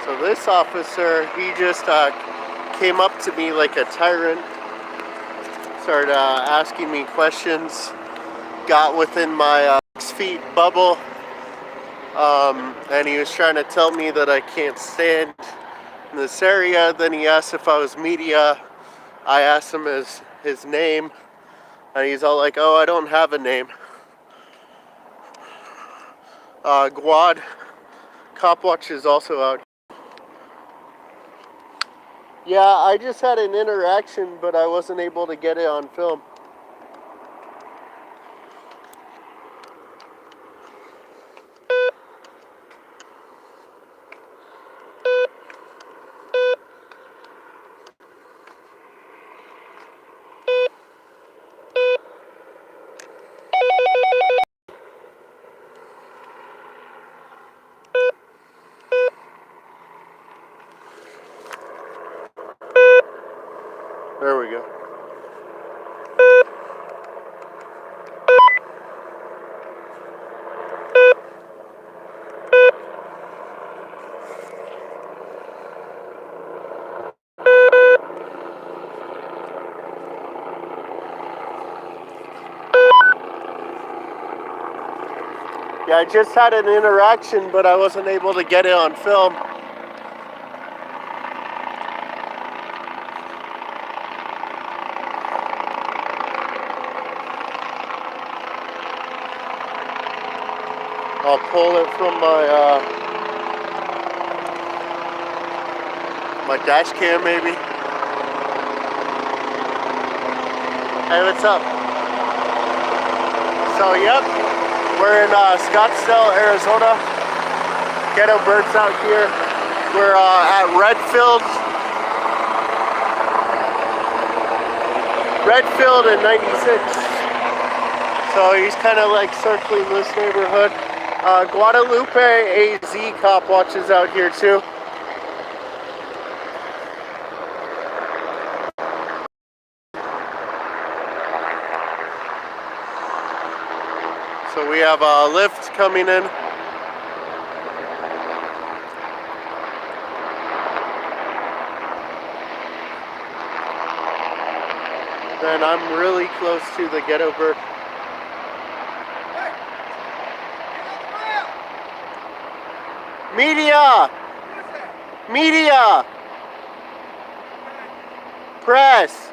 So this officer, he just came up to me like a tyrant, started asking me questions, got within my 6 feet bubble, and he was trying to tell me that I can't stand in this area. Then he asked if I was media. I asked him his name, and he's all like, "Oh, I don't have a name." Guad Cop Watch is also out. Yeah, I just had an interaction, but I wasn't able to get it on film. There we go. Yeah, I just had an interaction, but I wasn't able to get it on film. I'll pull it from my dash cam maybe. Hey, what's up? So, yep, we're in Scottsdale, Arizona. Ghetto birds out here. We're at Redfield in 96. So he's kind of like circling this neighborhood. Guadalupe AZ Cop Watch is out here too. So we have a lift coming in. Then I'm really close to the ghetto bird. Media! Media! Press!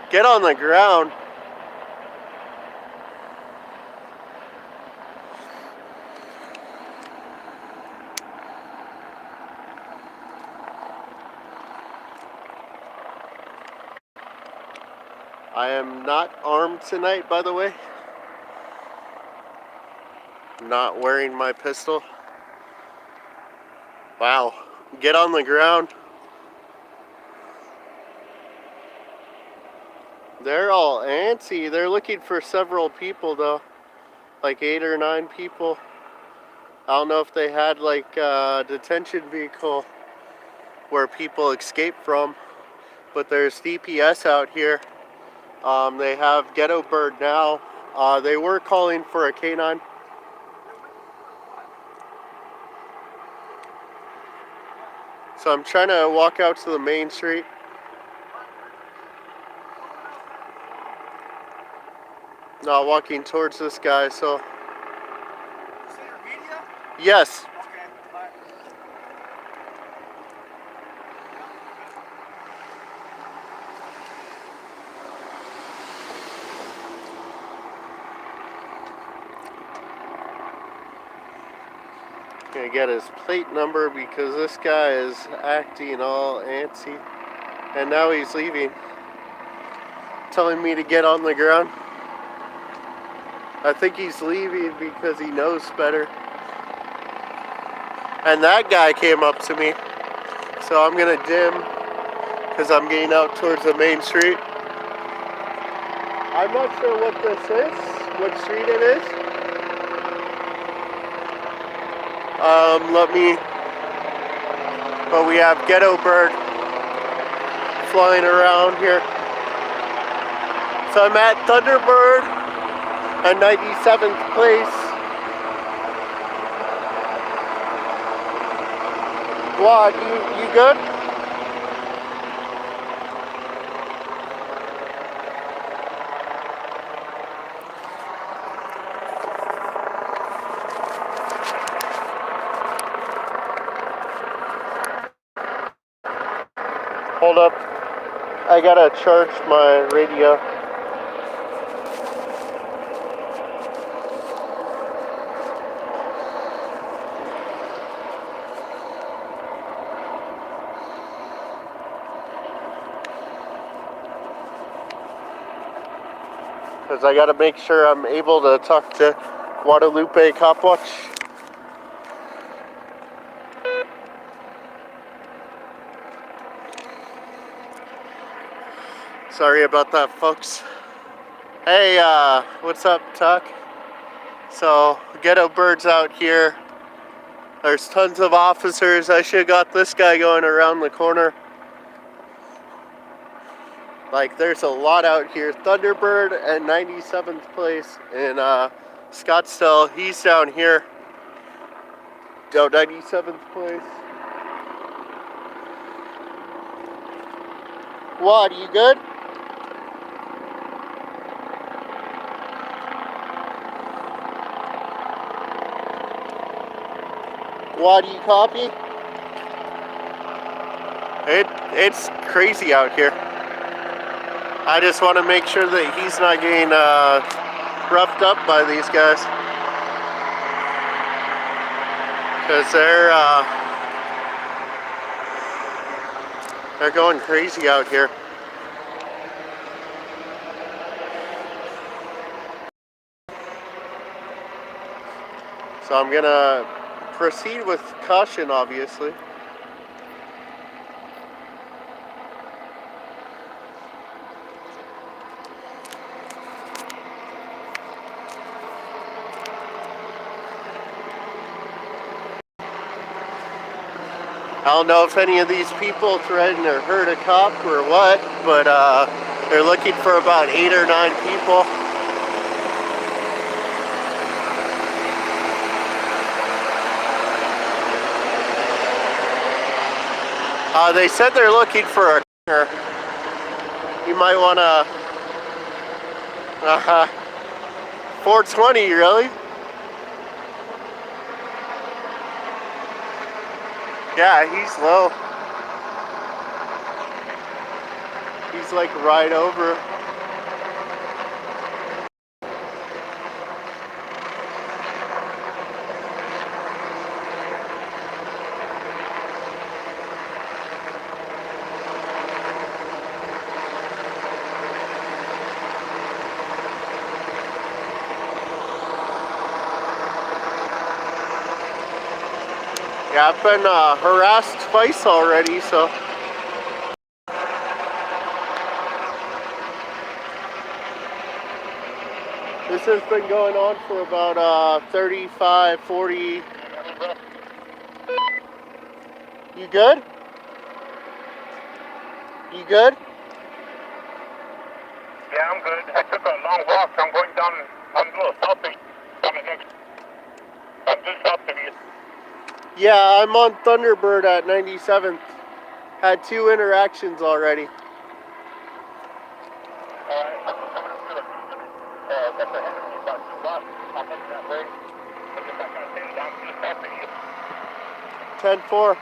Get on the ground. I am not armed tonight, by the way. Not wearing my pistol. Wow. Get on the ground. They're all antsy. They're looking for several people though. Like 8 or 9 people. I don't know if they had like a detention vehicle where people escape from. But there's DPS out here. They have Ghetto Bird now. They were calling for a canine. So I'm trying to walk out to the main street. Not walking towards this guy, so. Is it your media? Yes. Okay, bye. Gonna get his plate number because this guy is acting all antsy. And now he's leaving. Telling me to get on the ground. I think he's leaving because he knows better. And that guy came up to me. So I'm gonna dim because I'm getting out towards the main street. I'm not sure what this is, what street it is. But we have Ghetto Bird flying around here. So I'm at Thunderbird at 97th place. What, you good? Hold up. I gotta charge my radio. Because I gotta make sure I'm able to talk to Guadalupe Cop Watch. Sorry about that, folks. Hey, what's up, Tuck? So, ghetto birds out here. There's tons of officers. I should have got this guy going around the corner. Like, there's a lot out here. Thunderbird at 97th place in Scottsdale. He's down here. Down 97th place. What, you good? What, do you copy? It's crazy out here. I just want to make sure that he's not getting roughed up by these guys. Because they're going crazy out here. So I'm gonna proceed with caution, obviously. I don't know if any of these people threatened to hurt a cop or what, but they're looking for about 8 or 9 people. They said they're looking for a car. You might want to... 420, really? Yeah, he's low. He's like right over. Yeah, I've been harassed twice already, so. This has been going on for about 35, 40. You good? You good? Yeah, I'm good. I took a long walk. I'm going down. I'm a little south. I'm just south of you. Yeah, I'm on Thunderbird at 97th. Had 2 interactions already. Alright, I'm coming up to that's ahead of me, about 2 blocks. I'm heading that way. But if I got 10 down, I'm just south of you. 10-4.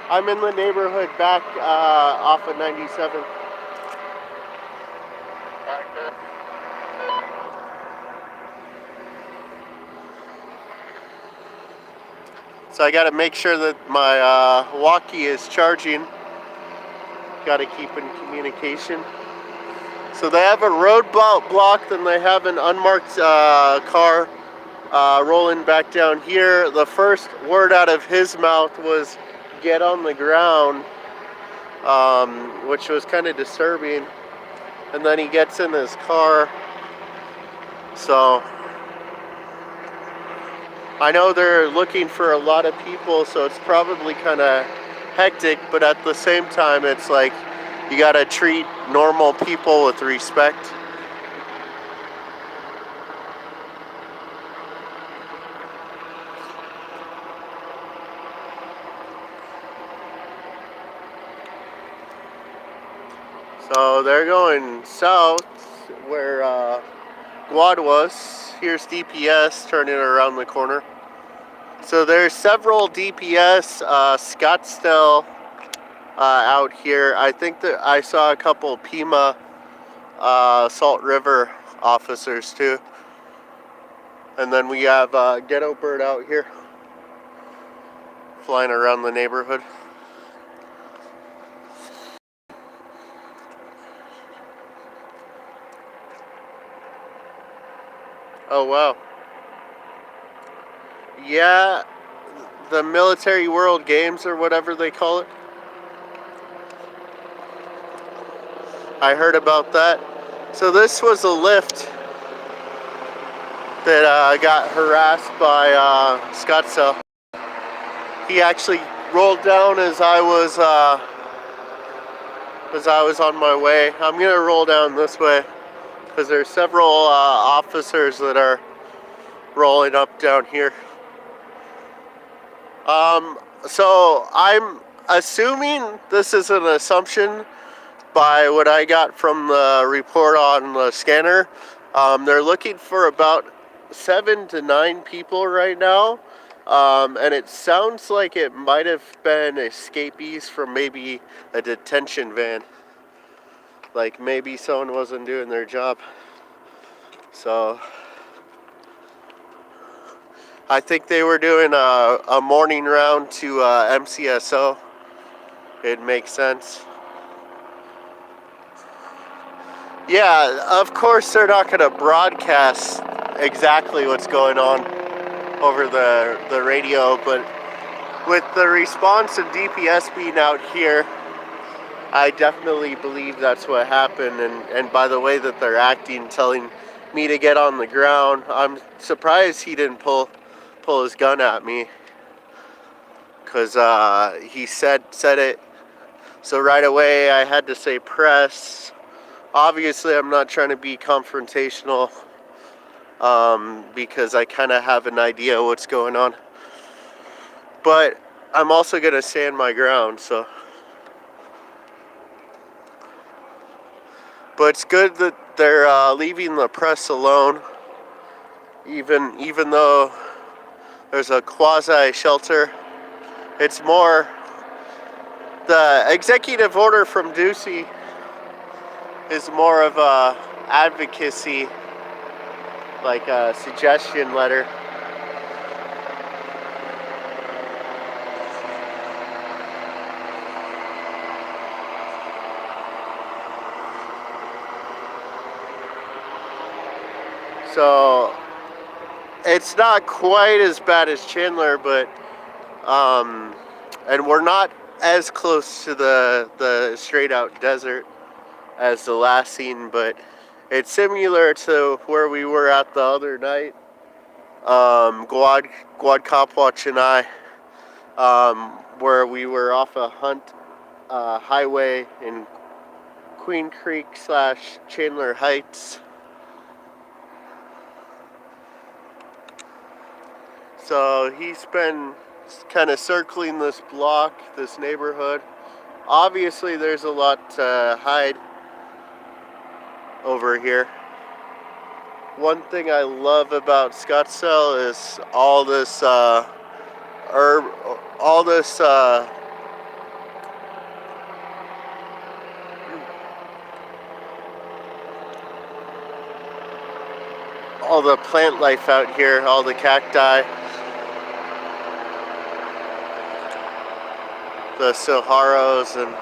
I'm in the neighborhood back off of 97th. Alright, sir. So I got to make sure that my walkie is charging. Got to keep in communication. So they have a road block, then they have an unmarked car rolling back down here. The first word out of his mouth was, "Get on the ground," which was kind of disturbing. And then he gets in his car. So I know they're looking for a lot of people, so it's probably kind of hectic, but at the same time, it's like you gotta treat normal people with respect. So they're going south where Guad was. Here's DPS turning around the corner. So there's several DPS, Scottsdale out here. I think that I saw a couple Pima Salt River officers too. And then we have Ghetto Bird out here flying around the neighborhood. Oh wow. Yeah, the Military World Games or whatever they call it. I heard about that. So this was a lift that got harassed by Scottsdale. He actually rolled down as I was on my way. I'm gonna roll down this way because there's several officers that are rolling up down here. So I'm assuming this is an assumption by what I got from the report on the scanner. They're looking for about 7 to 9 people right now. And it sounds like it might have been escapees from maybe a detention van. Like maybe someone wasn't doing their job. So I think they were doing a morning round to MCSO. It makes sense. Yeah, of course they're not going to broadcast exactly what's going on over the radio, but with the response of DPS being out here, I definitely believe that's what happened. And by the way that they're acting, telling me to get on the ground, I'm surprised he didn't pull his gun at me, because he said it. So right away I had to say press. Obviously I'm not trying to be confrontational, because I kind of have an idea what's going on. But I'm also going to stand my ground, so. But it's good that they're leaving the press alone, even though there's a quasi-shelter. It's more, the executive order from Ducey is more of a advocacy, like a suggestion letter. So it's not quite as bad as Chandler, but and we're not as close to the straight out desert as the last scene, but it's similar to where we were at the other night. Guad Copwatch and I, where we were off a Hunt highway in Queen Creek / Chandler Heights. So he's been kind of circling this block, this neighborhood. Obviously there's a lot to hide over here. One thing I love about Scottsdale is all this all the plant life out here, all the cacti, the saguaros, and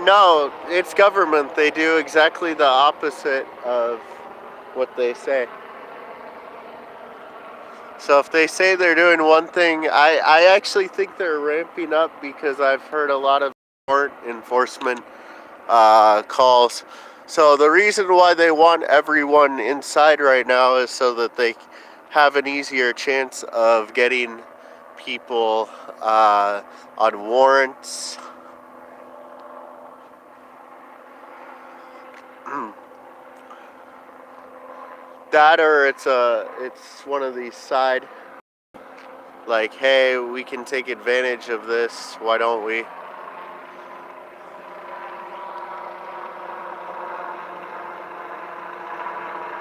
no, it's government. They do exactly the opposite of what they say. So if they say they're doing one thing, I actually think they're ramping up, because I've heard a lot of warrant enforcement calls. So the reason why they want everyone inside right now is so that they have an easier chance of getting people on warrants. That, or it's one of these side like, hey, we can take advantage of this, why don't we?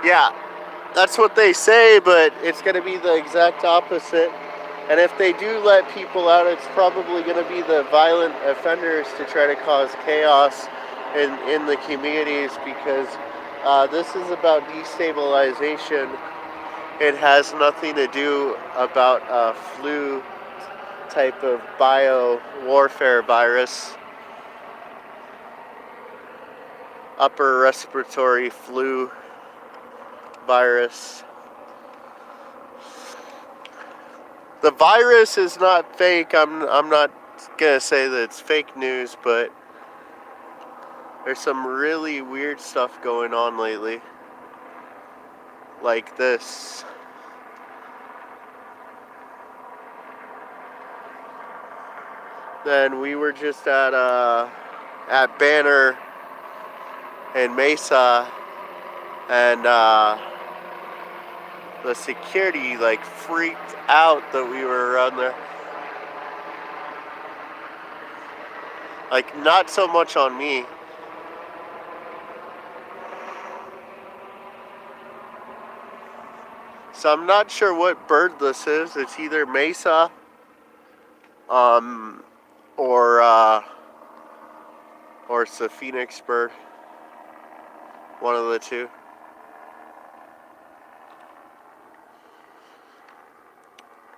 Yeah, that's what they say, but it's going to be the exact opposite. And if they do let people out, it's probably going to be the violent offenders to try to cause chaos in the communities, because this is about destabilization. It has nothing to do about a flu type of bio warfare virus, upper respiratory flu virus. The virus is not fake. I'm not gonna say that it's fake news, but there's some really weird stuff going on lately, like this. Then we were just at Banner and Mesa, and the security like freaked out that we were around there. Like, not so much on me. So I'm not sure what bird this is. It's either Mesa, or it's a phoenix bird. One of the two.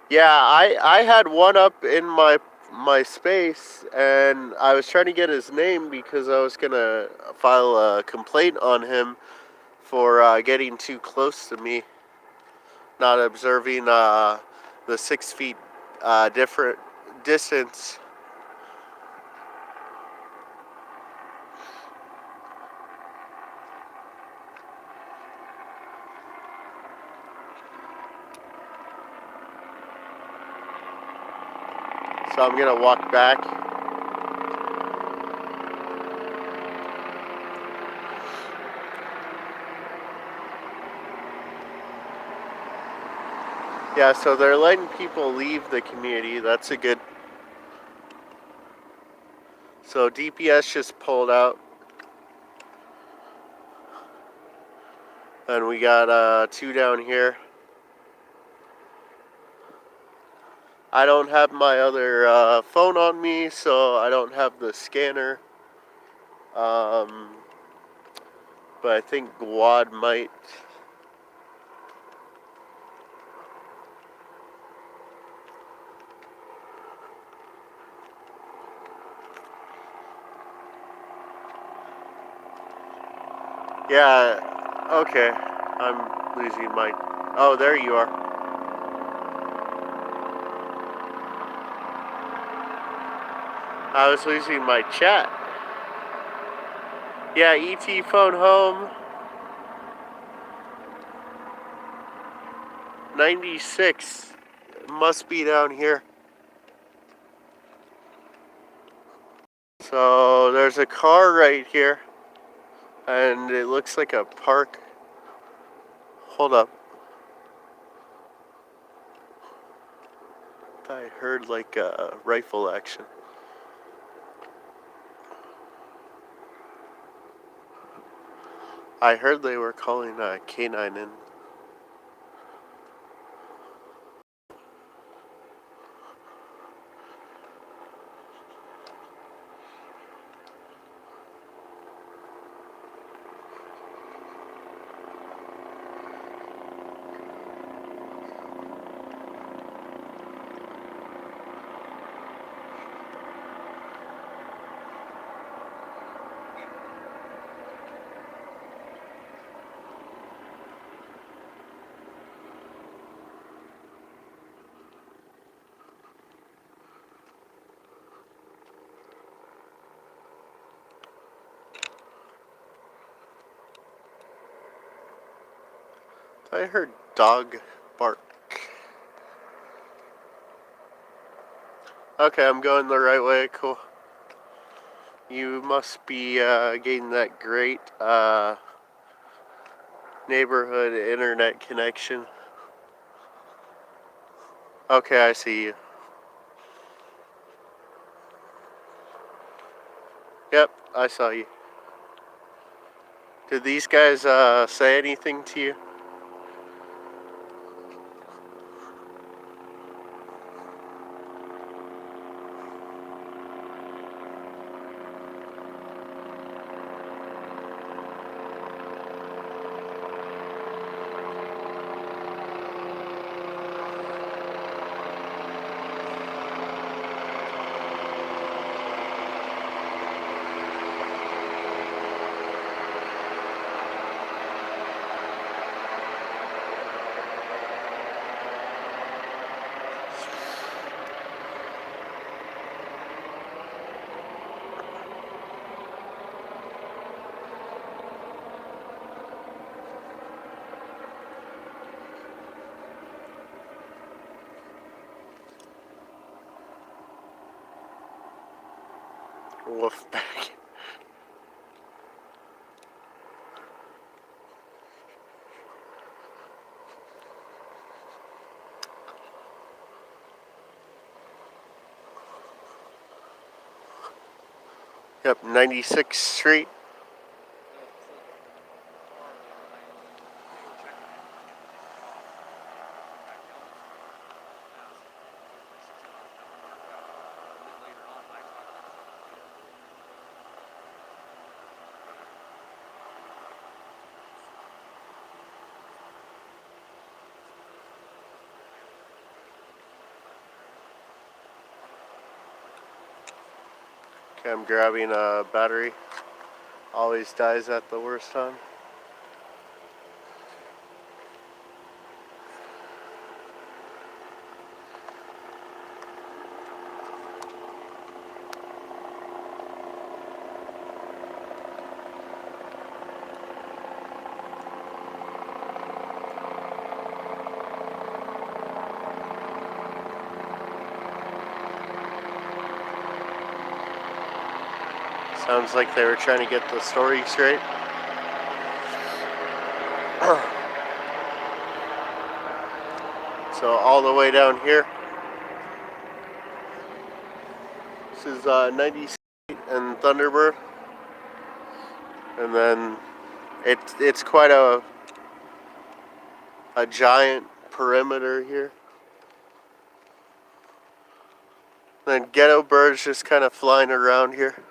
Yeah, I had one up in my space, and I was trying to get his name because I was gonna file a complaint on him for getting too close to me, not observing the 6 feet different distance. So I'm gonna walk back. Yeah, so they're letting people leave the community. That's a good. So DPS just pulled out. And we got 2 down here. I don't have my other phone on me, so I don't have the scanner. But I think Guad might. Yeah, okay. I'm losing my. Oh, there you are. I was losing my chat. Yeah, ET phone home. 96 must be down here. So there's a car right here, and it looks like a park. Hold up. I heard like a rifle action. I heard they were calling a canine in. I heard dog bark. Okay, I'm going the right way. Cool. You must be getting that great neighborhood internet connection. Okay, I see you. Yep, I saw you. Did these guys say anything to you? Wolfpack. Yep, 96th Street. Okay, I'm grabbing a battery. Always dies at the worst time. Sounds like they were trying to get the story straight. So all the way down here. This is 90th and Thunderbird. And then it's quite a giant perimeter here. Then ghetto birds just kind of flying around here.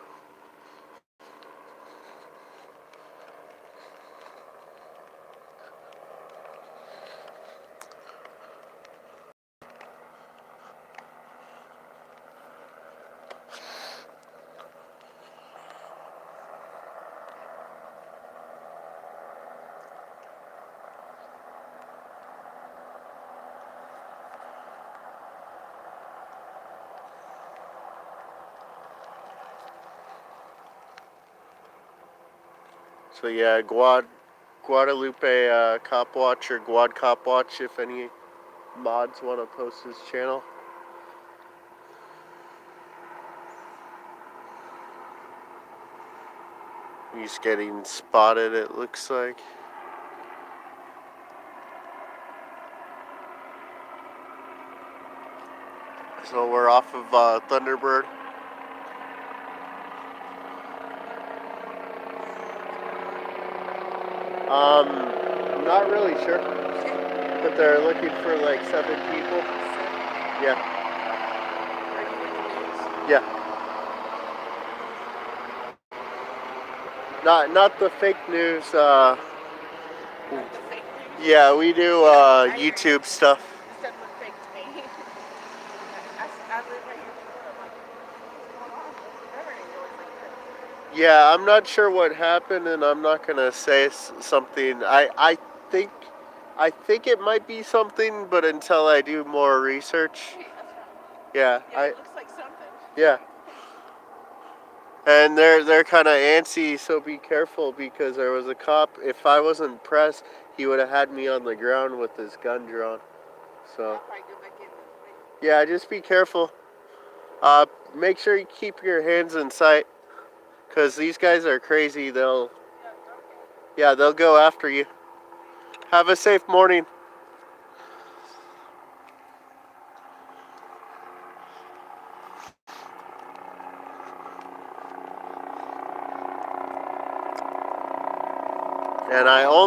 So yeah, Guadalupe Cop Watch or Guad Cop Watch if any mods want to post his channel. He's getting spotted, it looks like. So we're off of Thunderbird. I'm not really sure, but they're looking for like 7 people. Yeah. Yeah. Not the fake news. Yeah, we do YouTube stuff. You said what fake to me. I live right here before. I'm like, what's going on? Never knew it was like this. Yeah, I'm not sure what happened, and I'm not gonna say something. I think it might be something, but until I do more research. Okay, that's fine. Yeah, Yeah, it looks like something. Yeah. And they're kind of antsy, so be careful because there was a cop. If I wasn't pressed, he would have had me on the ground with his gun drawn. So I'll probably go back in. yeah, just be careful. Make sure you keep your hands in sight, cause these guys are crazy. They'll go after you. Have a safe morning.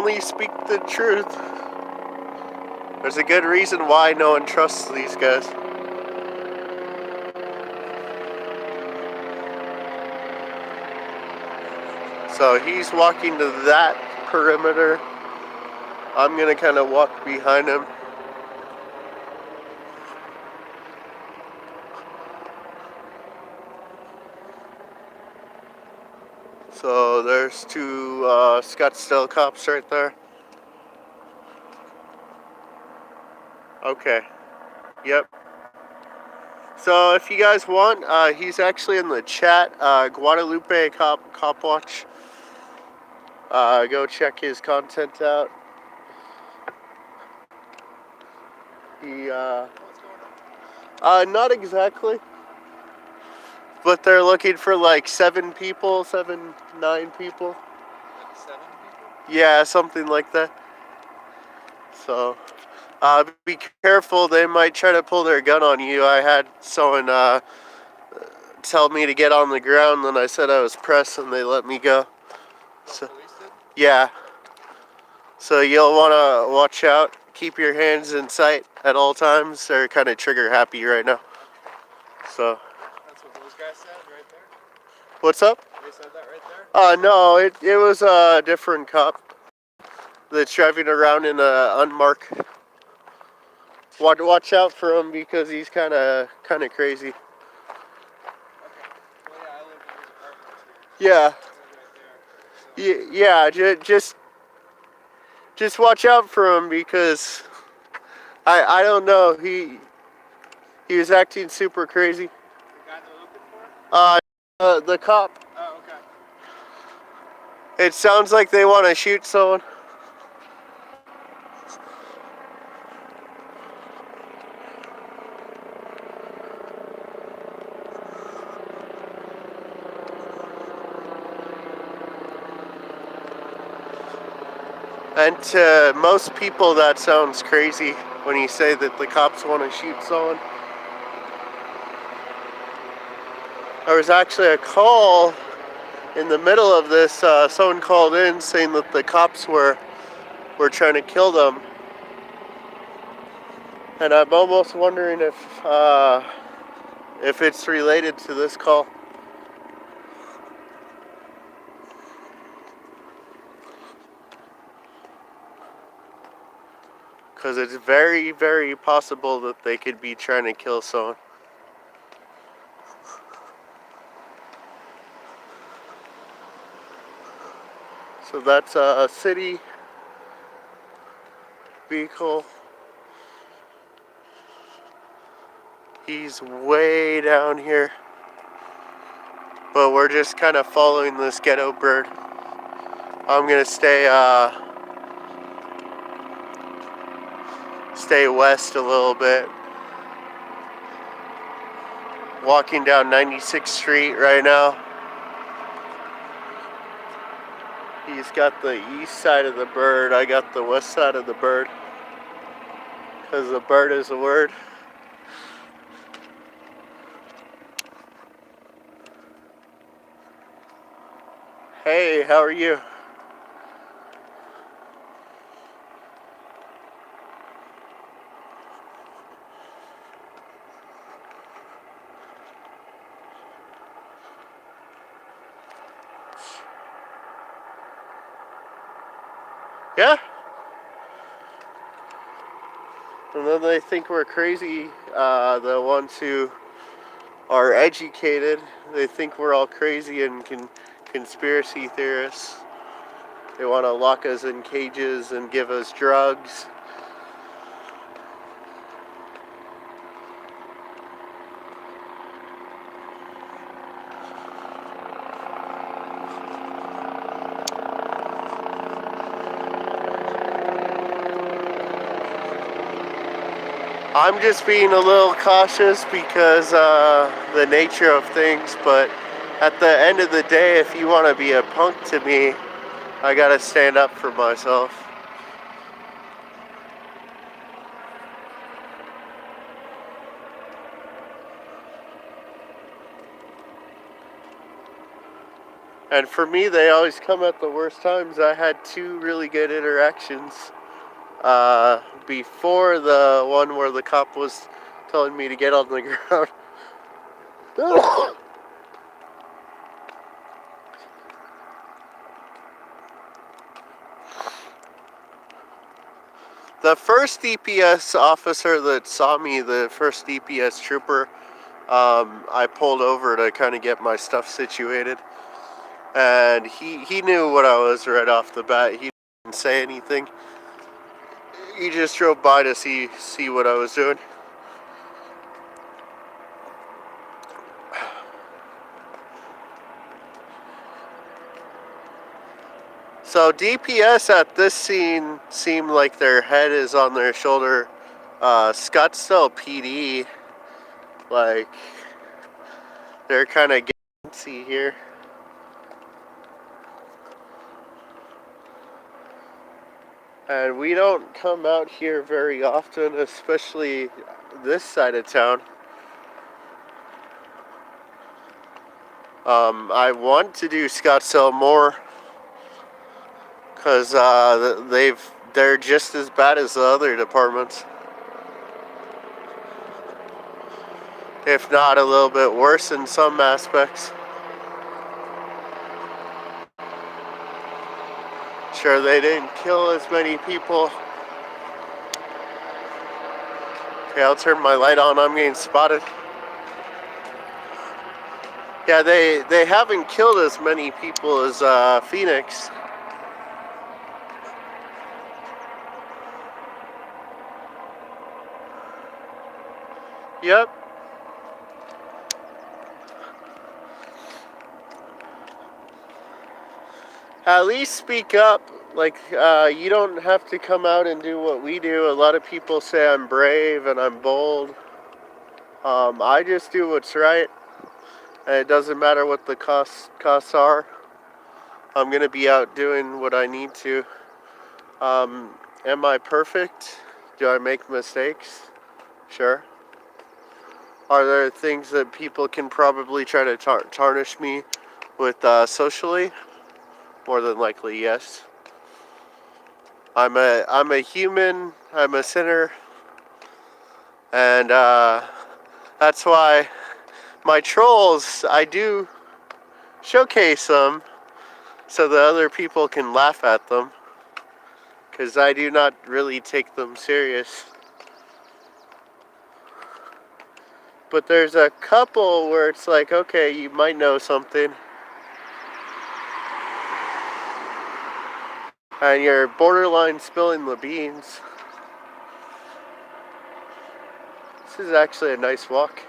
only speak the truth. There's a good reason why no one trusts these guys. So he's walking to that perimeter. I'm gonna kind of walk behind him. So there's two Scottsdale cops right there. Okay. Yep. So if you guys want, he's actually in the chat. Guadalupe Cop Watch. Go check his content out. He not exactly, but they're looking for like 9 people. 7 people? Yeah, something like that. So, be careful. They might try to pull their gun on you. I had someone tell me to get on the ground, then I said I was pressed, and they let me go. So, yeah. So you'll want to watch out. Keep your hands in sight at all times. They're kind of trigger happy right now. So. That's what those guys said right there? What's up? They said that right there? No, it was a different cop that's driving around in a unmarked. Watch out for him because he's kind of crazy. Okay. Well, yeah, I live in his apartment here. Yeah. Right there. So. Yeah. Just watch out for him because I don't know. He was acting super crazy. The guy they're looking for? The cop. Oh, okay. It sounds like they want to shoot someone. And to most people that sounds crazy when you say that the cops want to shoot someone. There was actually a call in the middle of this. Someone called in saying that the cops were trying to kill them. And I'm almost wondering if it's related to this call. Because it's very, very possible that they could be trying to kill someone. So that's a city vehicle. He's way down here. But we're just kind of following this ghetto bird. I'm gonna stay west a little bit. Walking down 96th Street right now. He's got the east side of the bird. I got the west side of the bird. Because the bird is a word. Hey, how are you? Yeah? And then they think we're crazy, the ones who are educated. They think we're all crazy and conspiracy theorists. They want to lock us in cages and give us drugs. I'm just being a little cautious because the nature of things, but at the end of the day, if you want to be a punk to me, I gotta stand up for myself. And for me, they always come at the worst times. I had 2 really good interactions before the one where the cop was telling me to get on the ground. The first DPS officer that saw me, the first DPS trooper, I pulled over to kind of get my stuff situated. And he knew what I was right off the bat. He didn't say anything. He just drove by to see what I was doing. So DPS at this scene seem like their head is on their shoulder. Scottsdale PD, like, they're kind of gassy here. And we don't come out here very often, especially this side of town. I want to do Scottsdale more because they're just as bad as the other departments, if not a little bit worse in some aspects. Sure, they didn't kill as many people. Okay, I'll turn my light on. I'm getting spotted. Yeah, they haven't killed as many people as Phoenix. Yep. At least speak up. Like, you don't have to come out and do what we do. A lot of people say I'm brave and I'm bold. I just do what's right. And it doesn't matter what the costs are. I'm going to be out doing what I need to. Am I perfect? Do I make mistakes? Sure. Are there things that people can probably try to tarnish me with socially? More than likely, yes. I'm a human. I'm a sinner, and that's why my trolls, I do showcase them so that other people can laugh at them, because I do not really take them serious. But there's a couple where it's like, okay, you might know something, and you're borderline spilling the beans. This is actually a nice walk.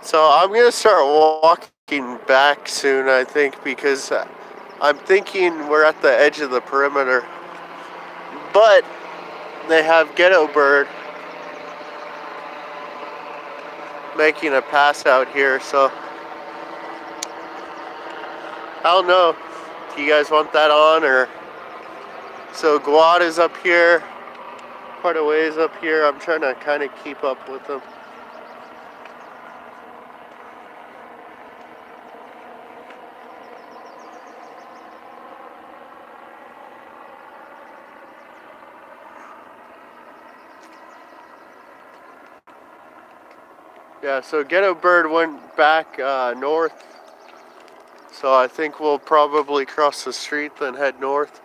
So I'm going to start walking back soon, I think, because I'm thinking we're at the edge of the perimeter. But they have Ghetto Bird making a pass out here, so I don't know. Do you guys want that on, or? So Guad is up here, quite a ways up here. I'm trying to kind of keep up with them. Yeah, so Ghetto Bird went back north. So I think we'll probably cross the street, then head north.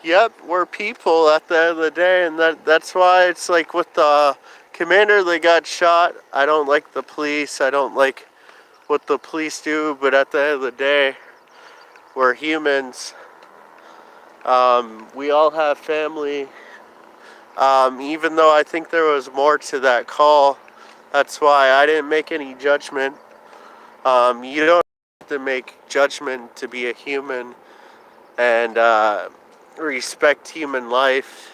Yep, we're people at the end of the day, and that's why it's like with the commander that got shot, I don't like the police, I don't like what the police do, but at the end of the day, we're humans. We all have family. Even though I think there was more to that call, that's why I didn't make any judgment. You don't have to make judgment to be a human and respect human life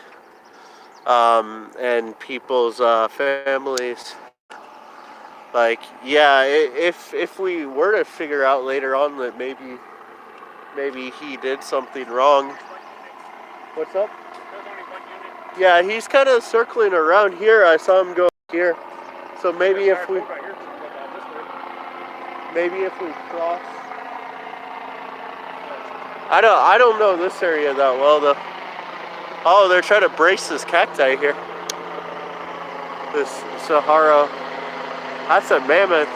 and people's families. Like, yeah, if we were to figure out later on that maybe he did something wrong. What's up? There's only one unit. Yeah, he's kind of circling around here. I saw him go here. So maybe if we cross. I don't know this area that well though. Oh, they're trying to brace this cacti here. This Sahara. That's a mammoth.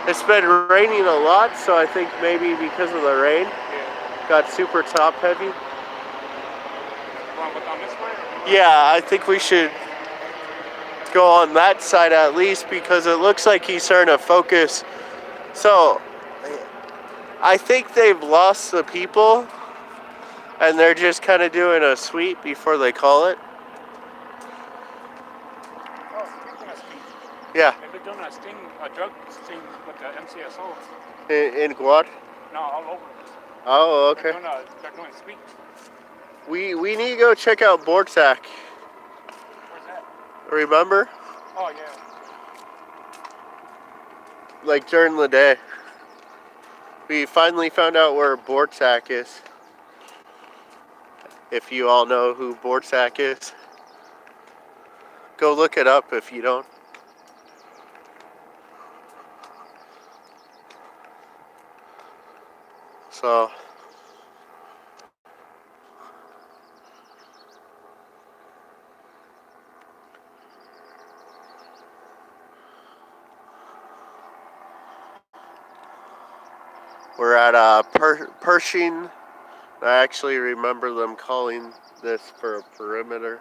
It's been raining a lot, so I think maybe because of the rain, got super top heavy. Yeah, I think we should go on that side at least because it looks like he's starting to focus. So, I think they've lost the people and they're just kind of doing a sweep before they call it. Oh, speaking of speed. Yeah. They've been doing a drug sting with the MCSO. In Guad? No, all over. Oh, okay. They're doing speed. We need to go check out Bortak. Where's that? Remember? Oh, yeah. Like during the day. We finally found out where Bortak is. If you all know who Bortak is. Go look it up if you don't. So we're at Pershing. I actually remember them calling this for a perimeter.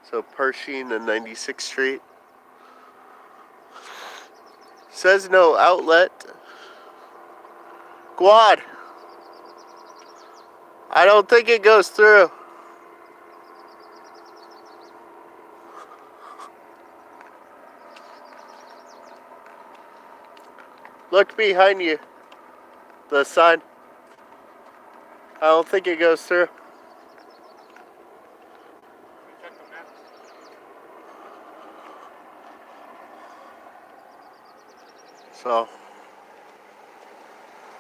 So Pershing and 96th Street. Says no outlet. Guad. I don't think it goes through. Look behind you. The sign. I don't think it goes through. Check the map. So.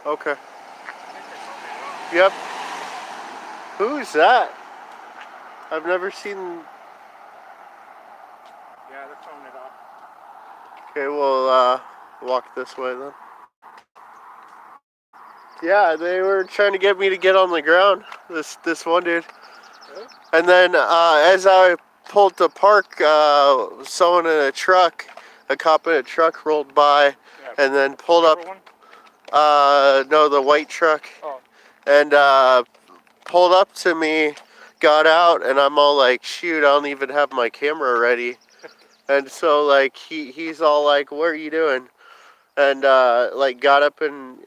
Okay. Yep. Who's that? I've never seen. Yeah, they're throwing it off. Okay, we'll walk this way then. Yeah, they were trying to get me to get on the ground. This one dude. Really? And then as I pulled to park, someone in a truck, a cop in a truck rolled by, and then pulled up. No, the white truck. Oh. And pulled up to me, got out, and I'm all like, shoot, I don't even have my camera ready. And so like he's all like, what are you doing? And like got up in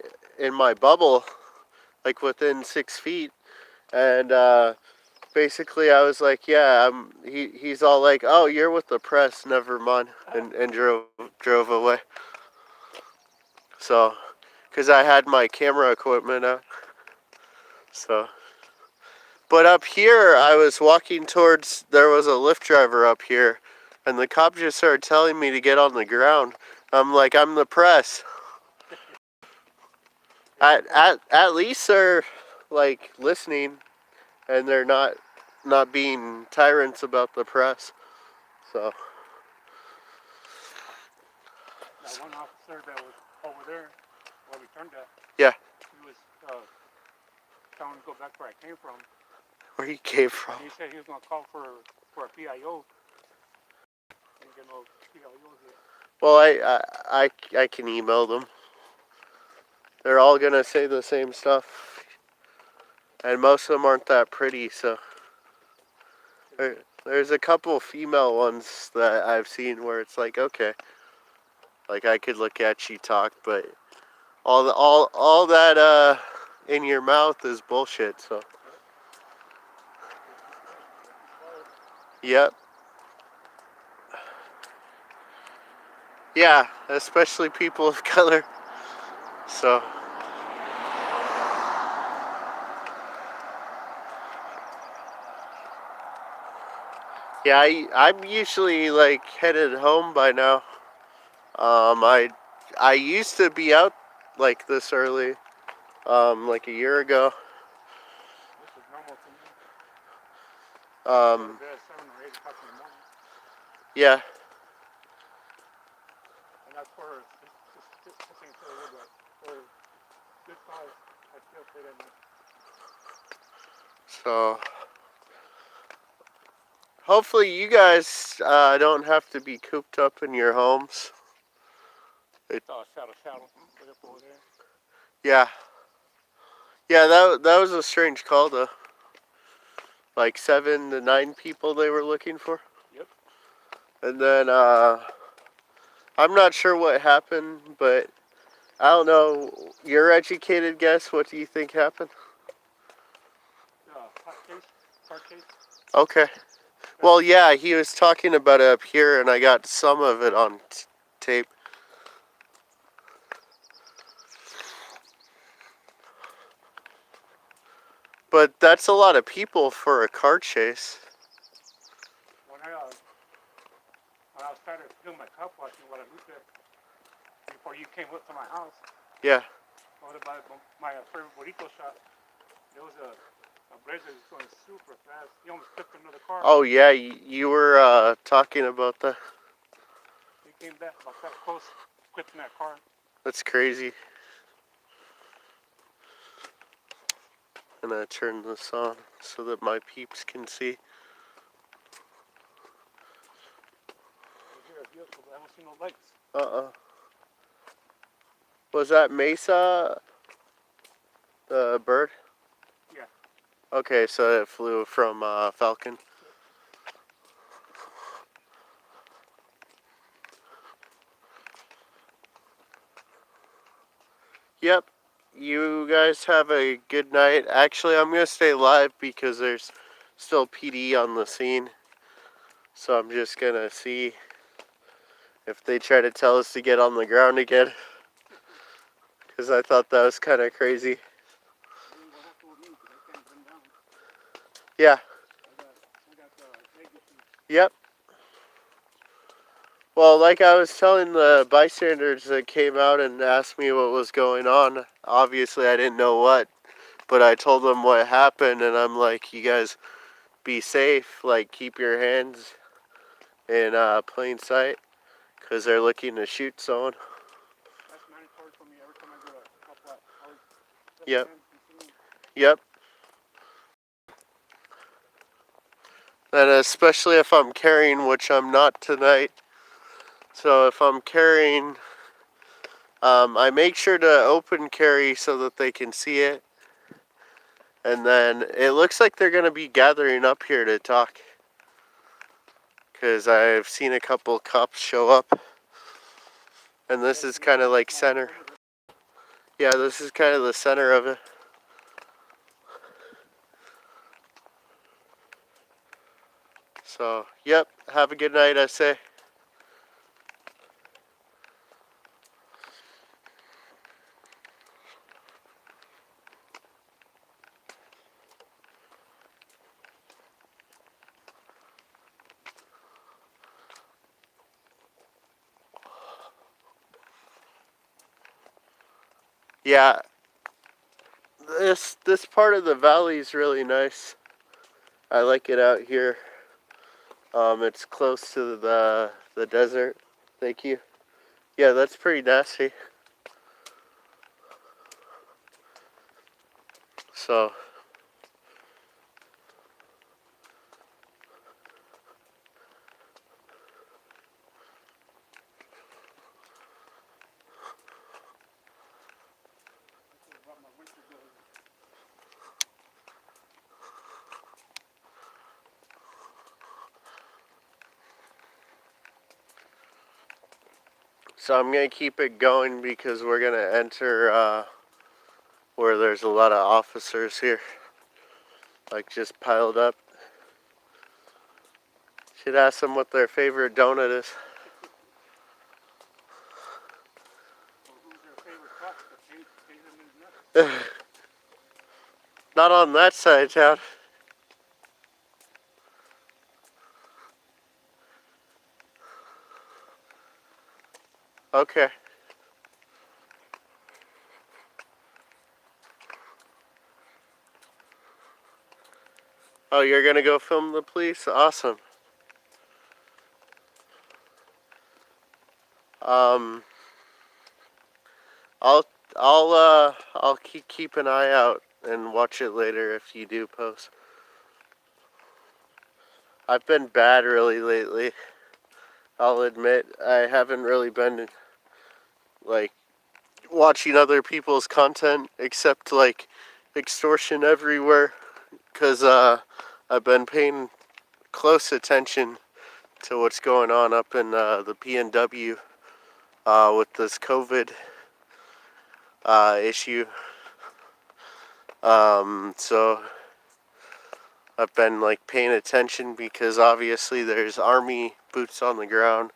my bubble, like within 6 feet, and basically I was like, yeah, he's all like, oh, you're with the press, never mind, and drove away. So, because I had my camera equipment out. So, but up here, I was walking towards, there was a Lyft driver up here, and the cop just started telling me to get on the ground. I'm like, I'm the press. At least they're like listening, and they're not being tyrants about the press. So. That one officer that was over there, where we turned at. Yeah. He was telling me to go back where I came from. Where he came from? And he said he was gonna call for a PIO. Didn't get no PIOs yet. Well, I can email them. They're all gonna say the same stuff, and most of them aren't that pretty. So there's a couple female ones that I've seen where it's like, okay, like I could look at you talk, but all that in your mouth is bullshit. So yep. Yeah, especially people of color. So. Yeah, I'm usually like headed home by now. I used to be out like this early, like a year ago. This is normal to me. Go to bed at 7 or 8 o'clock in the morning. Yeah. And that's for this ain't so good, but for good cause, I stay up late at night. So hopefully you guys don't have to be cooped up in your homes. It's all shadow way up over there. Yeah. Yeah, that was a strange call though. Like 7 to 9 people they were looking for. Yep. And then I'm not sure what happened, but I don't know. Your educated guess, what do you think happened? Hot case, hard case. Okay. Well, yeah, he was talking about it up here, and I got some of it on tape. But that's a lot of people for a car chase. When I started doing my cup washing, what I looked at before you came up to my house. Yeah. Over by my favorite burrito shop, there was a blazer that was going super fast. He almost clipped another car. Oh yeah, you were talking about that. He came back about that close, clipping that car. That's crazy. And I turn this on so that my peeps can see. I hear a vehicle, but I don't see no lights. Was that Mesa the bird? Yeah. Okay, so it flew from Falcon. Yep. You guys have a good night. Actually, I'm going to stay live because there's still PD on the scene. So I'm just going to see if they try to tell us to get on the ground again. Because I thought that was kind of crazy. Yeah. Yep. Well, like I was telling the bystanders that came out and asked me what was going on, obviously I didn't know what, but I told them what happened, and I'm like, you guys be safe, like keep your hands in plain sight, because they're looking to shoot someone. That's mandatory for me every time I go to help out. Yep. Yep. And especially if I'm carrying, which I'm not tonight. So if I'm carrying, I make sure to open carry so that they can see it. And then it looks like they're going to be gathering up here to talk. Because I've seen a couple cops show up. And this is kind of like center. Yeah, this is kind of the center of it. So, yep, have a good night, I say. Yeah, this part of the valley is really nice. I like it out here. It's close to the desert. Thank you. Yeah, that's pretty nasty. So I'm going to keep it going because we're going to enter where there's a lot of officers here. Like just piled up. Should ask them what their favorite donut is. Not on that side of town. Okay. Oh, you're gonna go film the police? Awesome. Um, I'll I'll keep an eye out and watch it later if you do post. I've been bad really lately. I'll admit I haven't really been like watching other people's content except like extortion everywhere, because I've been paying close attention to what's going on up in the PNW with this COVID issue. So I've been like paying attention because obviously there's army boots on the ground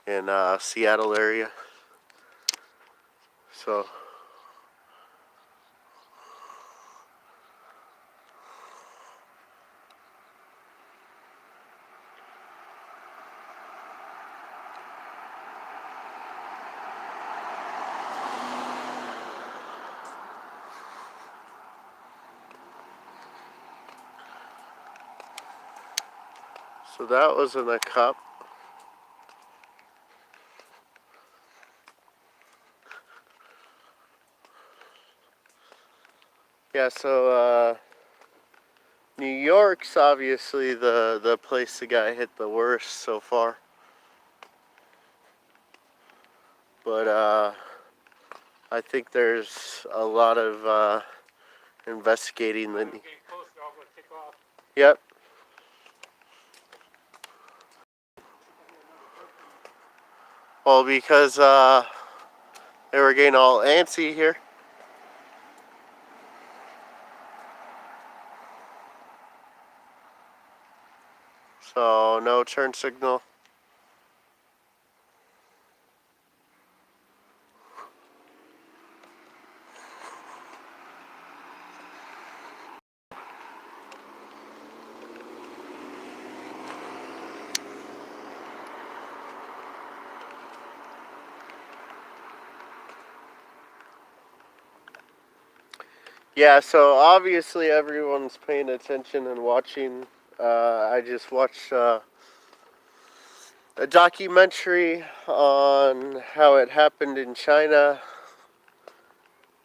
in Seattle area. So that was in a cup. Yeah, so New York's obviously the place the guy hit the worst so far. But I think there's a lot of investigating that. Getting close, they're all going to take off. Yep. Well, because they were getting all antsy here. So no turn signal. Yeah, so obviously everyone's paying attention and watching. I just watched a documentary on how it happened in China.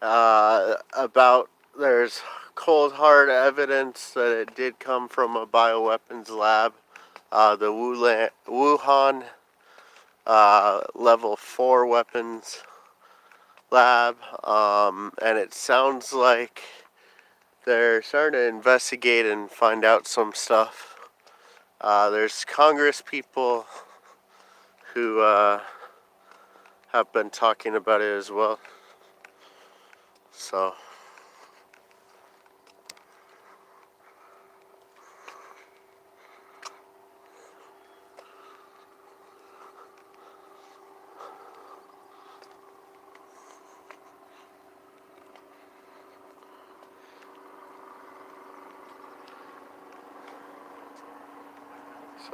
About there's cold hard evidence that it did come from a bioweapons lab, the Wuhan level 4 weapons lab, and it sounds like they're starting to investigate and find out some stuff. There's Congress people who have been talking about it as well. So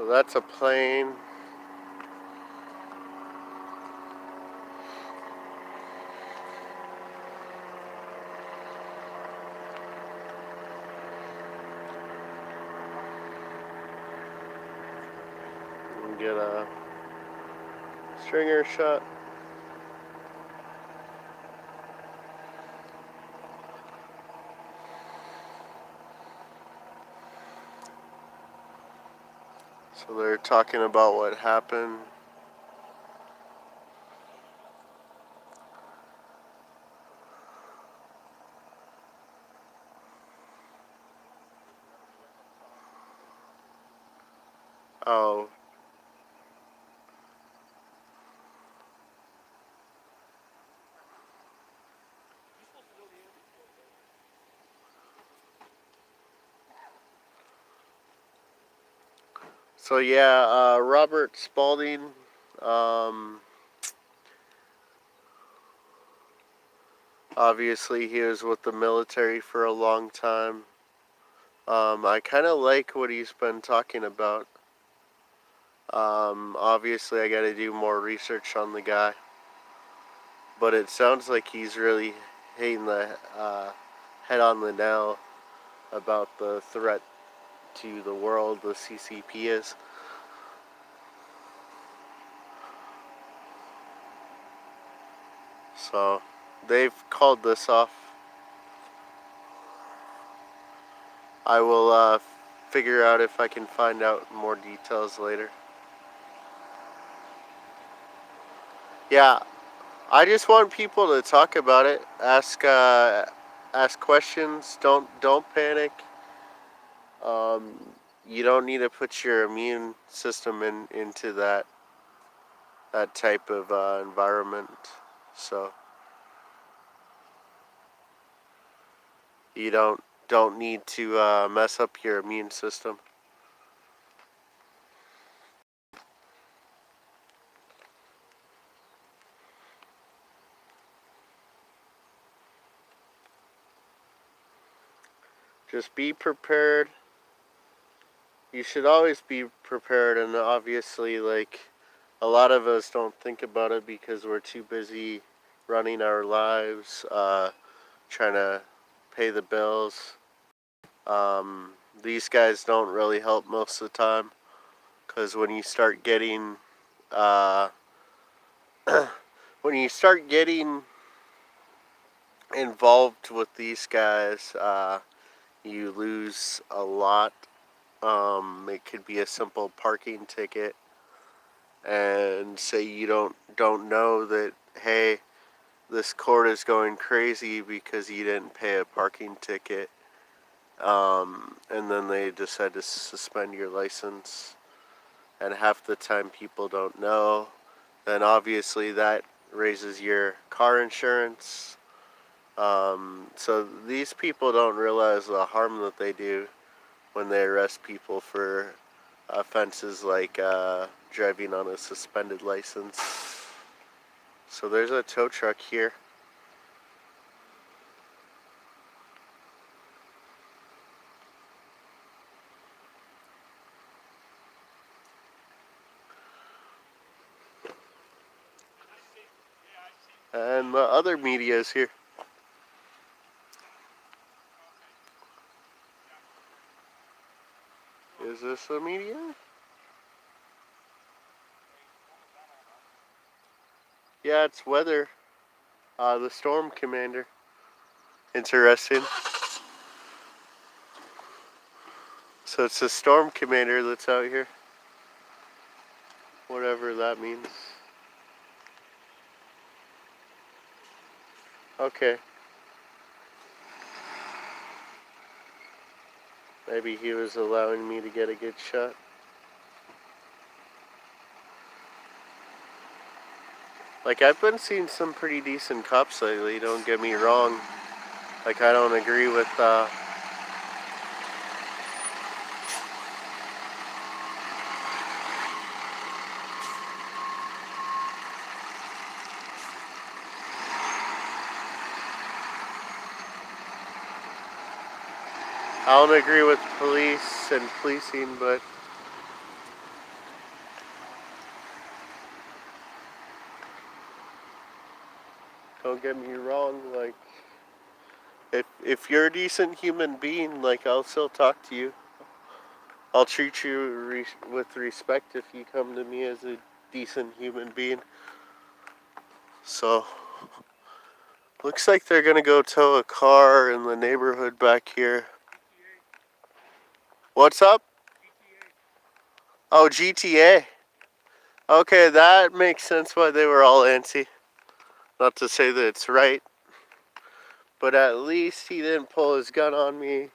that's a plane. Get a stringer shot. So they're talking about what happened. Oh. So yeah, Robert Spalding, obviously he was with the military for a long time. I kind of like what he's been talking about. Obviously I got to do more research on the guy, but it sounds like he's really hitting the head on the nail about the threat to the world the CCP is. So they've called this off. I will figure out if I can find out more details later. Yeah, I just want people to talk about it. Ask questions. Don't panic. You don't need to put your immune system into that type of environment. So you don't need to mess up your immune system. Just be prepared. You should always be prepared, and obviously, like, a lot of us don't think about it because we're too busy running our lives, trying to pay the bills. These guys don't really help most of the time, because when you start getting when you start getting involved with these guys, you lose a lot. It could be a simple parking ticket, and say you don't know that, hey, this court is going crazy because you didn't pay a parking ticket, and then they decide to suspend your license, and half the time people don't know, then obviously that raises your car insurance. So these people don't realize the harm that they do when they arrest people for offenses like driving on a suspended license. So there's a tow truck here. And the other media is here. Is this the media? Yeah, it's weather. The storm commander. Interesting. So it's the storm commander that's out here. Whatever that means. Okay. Maybe he was allowing me to get a good shot. Like, I've been seeing some pretty decent cops lately, don't get me wrong. Like, I don't agree with, I don't agree with police and policing, but don't get me wrong, like, if you're a decent human being, like, I'll still talk to you. I'll treat you with respect if you come to me as a decent human being. So, looks like they're gonna go tow a car in the neighborhood back here. What's up? Oh, GTA. Okay, that makes sense why they were all antsy. Not to say that it's right, but at least he didn't pull his gun on me.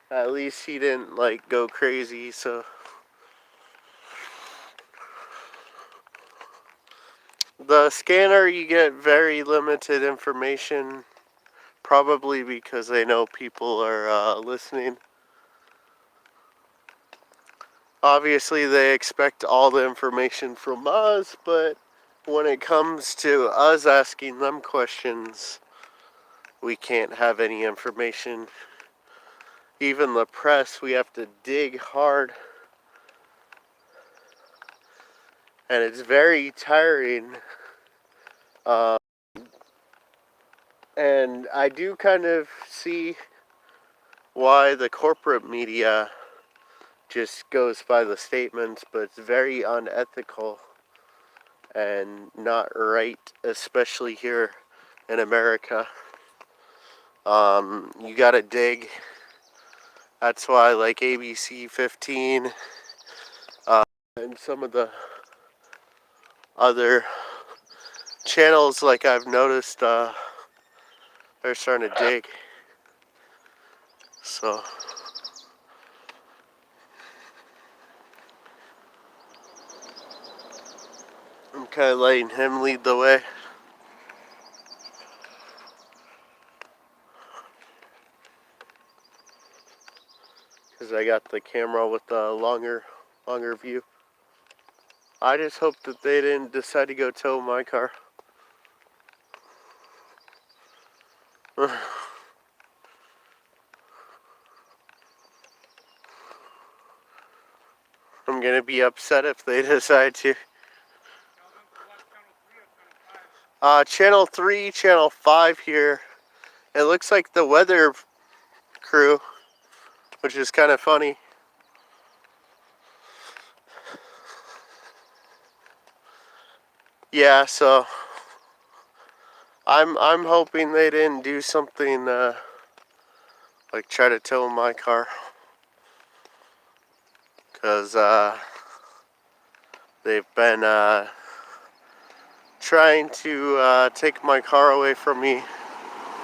At least he didn't, like, go crazy, so. The scanner, you get very limited information, probably because they know people are listening. Obviously, they expect all the information from us, but when it comes to us asking them questions, we can't have any information. Even the press, we have to dig hard. And it's very tiring. And I do kind of see why the corporate media just goes by the statements, but it's very unethical and not right, especially here in America. You gotta dig. That's why, like ABC 15 and some of the other channels, like I've noticed, they're starting to dig. So I'm kind of letting him lead the way. Because I got the camera with the longer view. I just hope that they didn't decide to go tow my car. I'm gonna be upset if they decide to. Channel 3, Channel 5 here. It looks like the weather crew, which is kind of funny. Yeah, so I'm hoping they didn't do something like try to tow my car, because they've been trying to take my car away from me.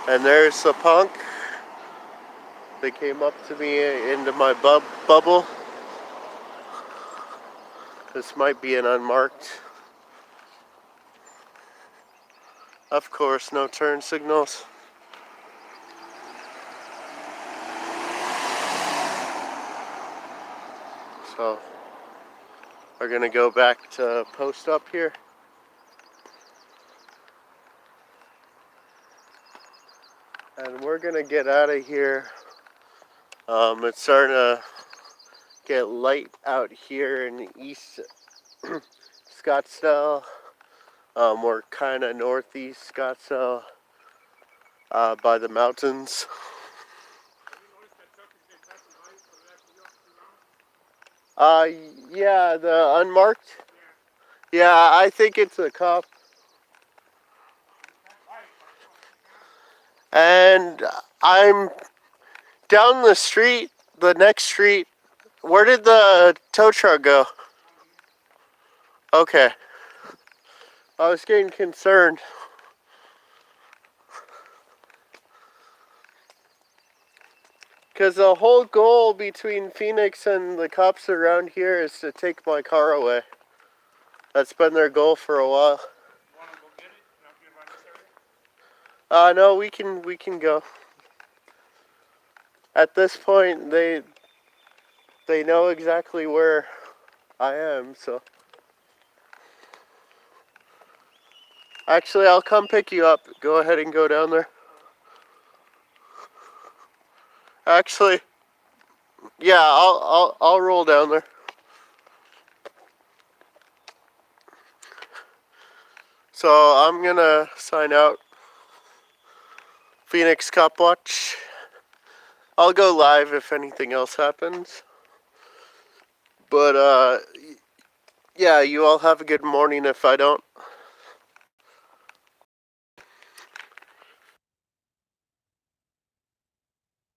And there's a punk. They came up to me into my bubble. This might be an unmarked. Of course, no turn signals. So we're gonna go back to post up here. And we're gonna get out of here. It's starting to get light out here in East Scottsdale. We're kind of northeast Scottsdale, by the mountains. Yeah, the unmarked. Yeah, I think it's a cop. And I'm down the street, the next street. Where did the tow truck go? Okay. I was getting concerned. Because the whole goal between Phoenix and the cops around here is to take my car away. That's been their goal for a while. You want to go get it? Not get around this area? No, we can go. At this point, they know exactly where I am, so. Actually, I'll come pick you up. Go ahead and go down there. Actually, yeah, I'll roll down there. So I'm gonna sign out. Phoenix Cop Watch. I'll go live if anything else happens. But yeah, you all have a good morning if I don't.